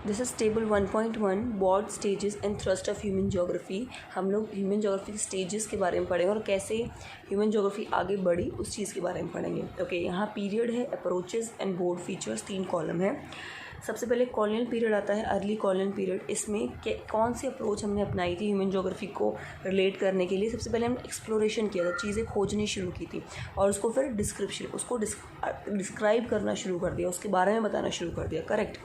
This is table 1.1 broad stages and thrust of human geography. हम लोग human geography के stages के बारे में पढ़ेंगे और कैसे ह्यूमन ज्योग्राफी आगे बढ़ी उस चीज़ के बारे में पढ़ेंगे। ओके, यहाँ पीरियड है, approaches and board features, 3 column है। सबसे पहले कॉलोनियल पीरियड आता है, अर्ली कॉलोनियल पीरियड। इसमें कौन सी अप्रोच हमने अपनाई थी ह्यूमन ज्योग्राफी को रिलेट करने के लिए? सबसे पहले हमने एक्सप्लोरेशन किया था, चीज़ें खोजनी शुरू की थी और उसको फिर डिस्क्राइब करना शुरू कर दिया, उसके बारे में बताना शुरू कर दिया। करेक्ट।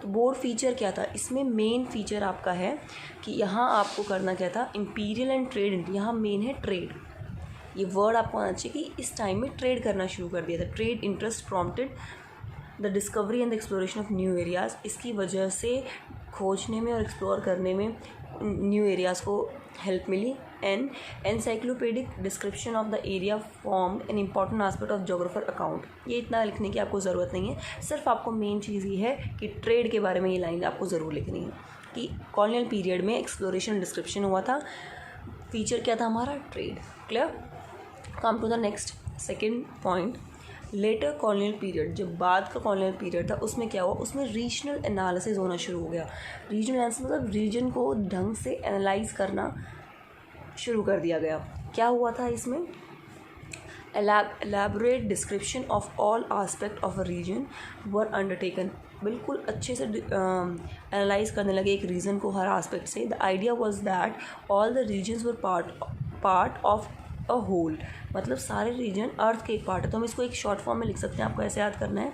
तो बोर्ड फीचर क्या था? इसमें मेन फीचर आपका है कि यहाँ आपको करना क्या था, इंपीरियल एंड ट्रेड। यहाँ मेन है ट्रेड, ये वर्ड आपको आना चाहिए कि इस टाइम में ट्रेड करना शुरू कर दिया था। Trade interest prompted the discovery and the exploration of new areas. इसकी वजह से खोजने में और एक्सप्लोर करने में न्यू एरियाज़ को हेल्प मिली। And encyclopedic description of the area formed an important aspect of geographer account. ये इतना लिखने की आपको ज़रूरत नहीं है, सिर्फ आपको मेन चीज़ ये है कि ट्रेड के बारे में ये लाइन आपको ज़रूर लिखनी है कि कॉलोनियल पीरियड में एक्सप्लोरेशन डिस्क्रिप्शन हुआ था। फीचर क्या था हमारा? Trade. Clear. Come to the next second point, later colonial period. जब बाद का कॉलोनियल पीरियड था उसमें क्या हुआ, उसमें रीजनल एनालिसिस होना शुरू हो गया। रीजनल एनालिसिस मतलब रीजन को ढंग से एनालाइज करना शुरू कर दिया गया। क्या हुआ था इसमें? Elaborate description of all aspect of a region were undertaken. बिल्कुल अच्छे से एनालाइज करने लगे एक रीजन को हर आस्पेक्ट से। The idea was that all the regions were part of a whole, मतलब सारे रीजन अर्थ के एक पार्ट है। तो हम इसको एक शॉर्ट फॉर्म में लिख सकते हैं, आपको ऐसे याद करना है,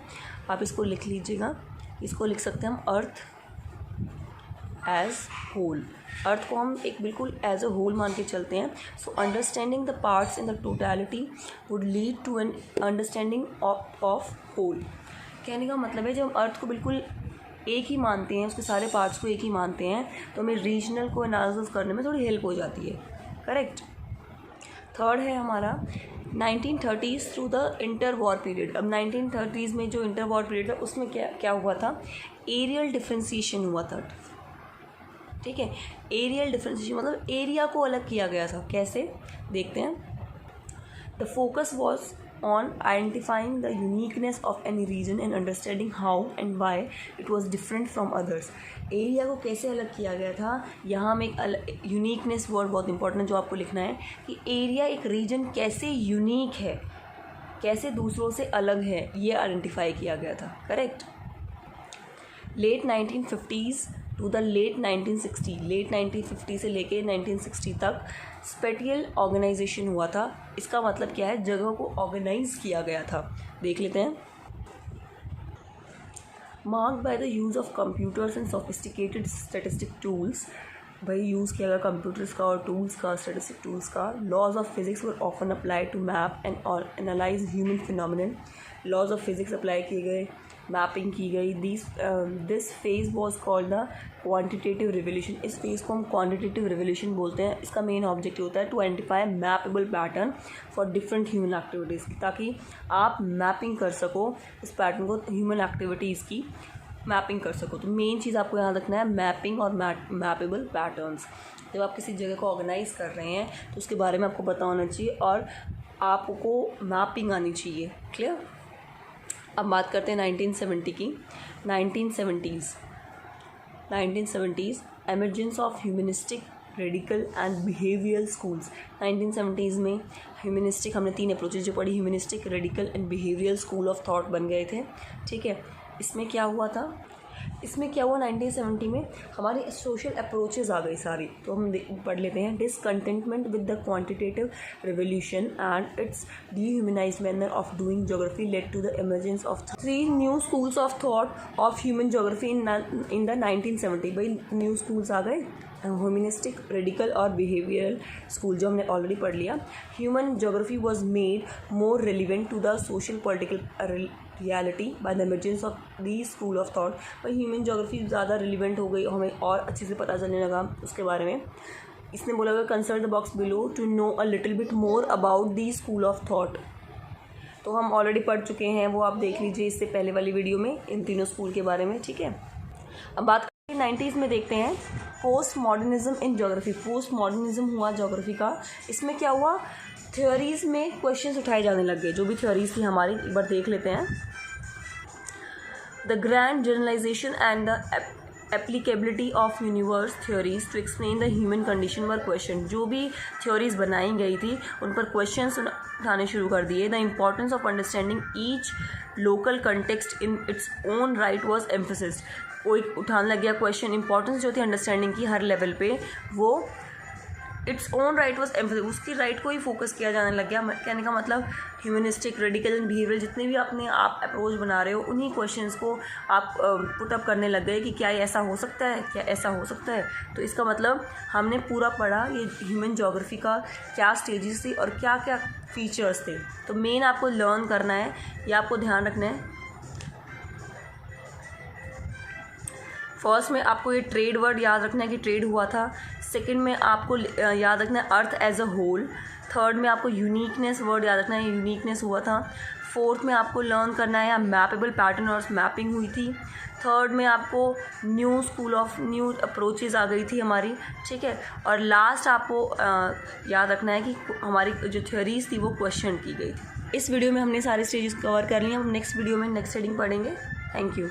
आप इसको लिख लीजिएगा। इसको लिख सकते हैं हम अर्थ एज होल। अर्थ को हम एक बिल्कुल एज अ होल मान के चलते हैं। So understanding the parts in the totality would lead to an understanding of whole. कहने का मतलब है जब हम अर्थ को बिल्कुल एक ही मानते हैं, उसके सारे पार्ट्स को एक ही मानते हैं, तो हमें रीजनल को एनालिसिस करने में थोड़ी हेल्प हो जाती है। करेक्ट। थर्ड है हमारा 1930s through the inter war period. अब 1930s में जो इंटर वॉर पीरियड था उसमें क्या हुआ था? एरियल डिफ्रेंसिएशन हुआ था। ठीक है, एरियल डिफ्रेंसिएशन मतलब एरिया को अलग किया गया था। कैसे देखते हैं। The focus was on identifying the uniqueness of any region and understanding how and why it was different from others। Area को कैसे अलग किया गया था, यहाँ में एक यूनिकनेस वर्ड बहुत इंपॉर्टेंट है जो आपको लिखना है कि एरिया एक रीजन कैसे यूनिक है, कैसे दूसरों से अलग है, ये आइडेंटिफाई किया गया था। Correct. Late 1950s to the late 1960, late 1950 से लेके 1960 तक स्पेटियल ऑर्गेनाइजेशन हुआ था। इसका मतलब क्या है? जगह को ऑर्गेनाइज किया गया था। देख लेते हैं। Marked by the use of computers and sophisticated statistic tools. भाई यूज़ किया गया कंप्यूटर्स का और टूल्स का, स्टैटिस्टिक टूल्स का। Laws of physics were often applied to map and analyse human phenomenon. Laws of physics apply किए गए, mapping की गई। This phase was called the quantitative revolution. इस फेज़ को हम क्वान्टिटेटिव रिवोल्यूशन बोलते हैं। इसका मेन ऑब्जेक्टिव होता है to identify mappable pattern for different human activities, ताकि आप मैपिंग कर सको इस पैटर्न को, ह्यूमन एक्टिविटीज़ की मैपिंग कर सको। तो मेन चीज़ आपको यहाँ रखना है मैपिंग और मैपेबल पैटर्न्स। जब आप किसी जगह को ऑर्गेनाइज कर रहे हैं तो उसके बारे में आपको पता होना चाहिए और आपको मैपिंग आनी चाहिए। क्लियर। अब बात करते हैं 1970 की। 1970s emergence of humanistic, radical and behavioural schools. 1970s में ह्यूमनिस्टिक, हमने 3 अप्रोचेज जो पढ़ी, humanistic, radical and behavioural school of thought बन गए थे। ठीक है। इसमें क्या हुआ 1970 में हमारी सोशल अप्रोचेज आ गई सारी। तो हम पढ़ लेते हैं। Discontentment with the quantitative revolution and its dehumanised manner of doing geography led to the emergence of 3 new schools of thought of human geography in the 1970। भाई न्यू स्कूल्स आ गए, ह्यूमनिस्टिक, रेडिकल और बिहेवियरल स्कूल, जो हमने already पढ़ लिया। Human geography was made more relevant to the social political reality by the emergence of the school of thought. भाई human geography ज़्यादा रिलेवेंट हो गई, हमें और अच्छे से पता चलने लगा उसके बारे में। इसने बोला गया consult the box below to know a little bit more about the school of thought. तो हम ऑलरेडी पढ़ चुके हैं, वो आप देख लीजिए इससे पहले वाली वीडियो में इन तीनों स्कूल के बारे में। ठीक है। अब बात 90s में देखते हैं post modernism in geography. Post modernism हुआ ज्योग्राफी का। इसमें क्या हुआ? थ्योरीज़ में क्वेश्चंस उठाए जाने लग गए, जो भी थ्योरीज़ थी हमारी, एक बार देख लेते हैं। The grand generalisation and the applicability of universe theories to explain the human condition were question. जो भी थ्योरीज बनाई गई थी उन पर क्वेश्चंस उठाने शुरू कर दिए। The importance of understanding each local context in its own right was एम्फेसिस्ड। कोई उठाने लग गया क्वेश्चन, इंपॉर्टेंस जो थी अंडरस्टैंडिंग की हर लेवल पे, वो its own right was emphasis, उसकी राइट को ही फोकस किया जाने लग गया। कहने का मतलब ह्यूमनिस्टिक, रेडिकल एंड बिहेवियर जितने भी अपने आप अप्रोच बना रहे हो उन्हीं क्वेश्चंस को आप पुट अप करने लग गए कि क्या ऐसा हो सकता है, क्या ऐसा हो सकता है। तो इसका मतलब हमने पूरा पढ़ा ये ह्यूमन ज्योग्राफी का क्या स्टेजेस थी और क्या क्या फीचर्स थे। तो मेन आपको लर्न करना है, या आपको ध्यान रखना है। फर्स्ट में आपको ये ट्रेड वर्ड याद रखना है कि ट्रेड हुआ था। सेकंड में आपको याद रखना है earth as a whole. Third में आपको यूनिकनेस वर्ड याद रखना है, यूनिकनेस हुआ था। फोर्थ में आपको लर्न करना है मैपेबल पैटर्न और मैपिंग हुई थी। थर्ड में आपको new school of new approaches आ गई थी हमारी, ठीक है। और लास्ट आपको याद रखना है कि हमारी जो थ्योरीज थी वो क्वेश्चन की गई थी। इस वीडियो में हमने सारे स्टेजेस कवर कर लिए। हम नेक्स्ट वीडियो में नेक्स्ट हेडिंग पढ़ेंगे। Thank you.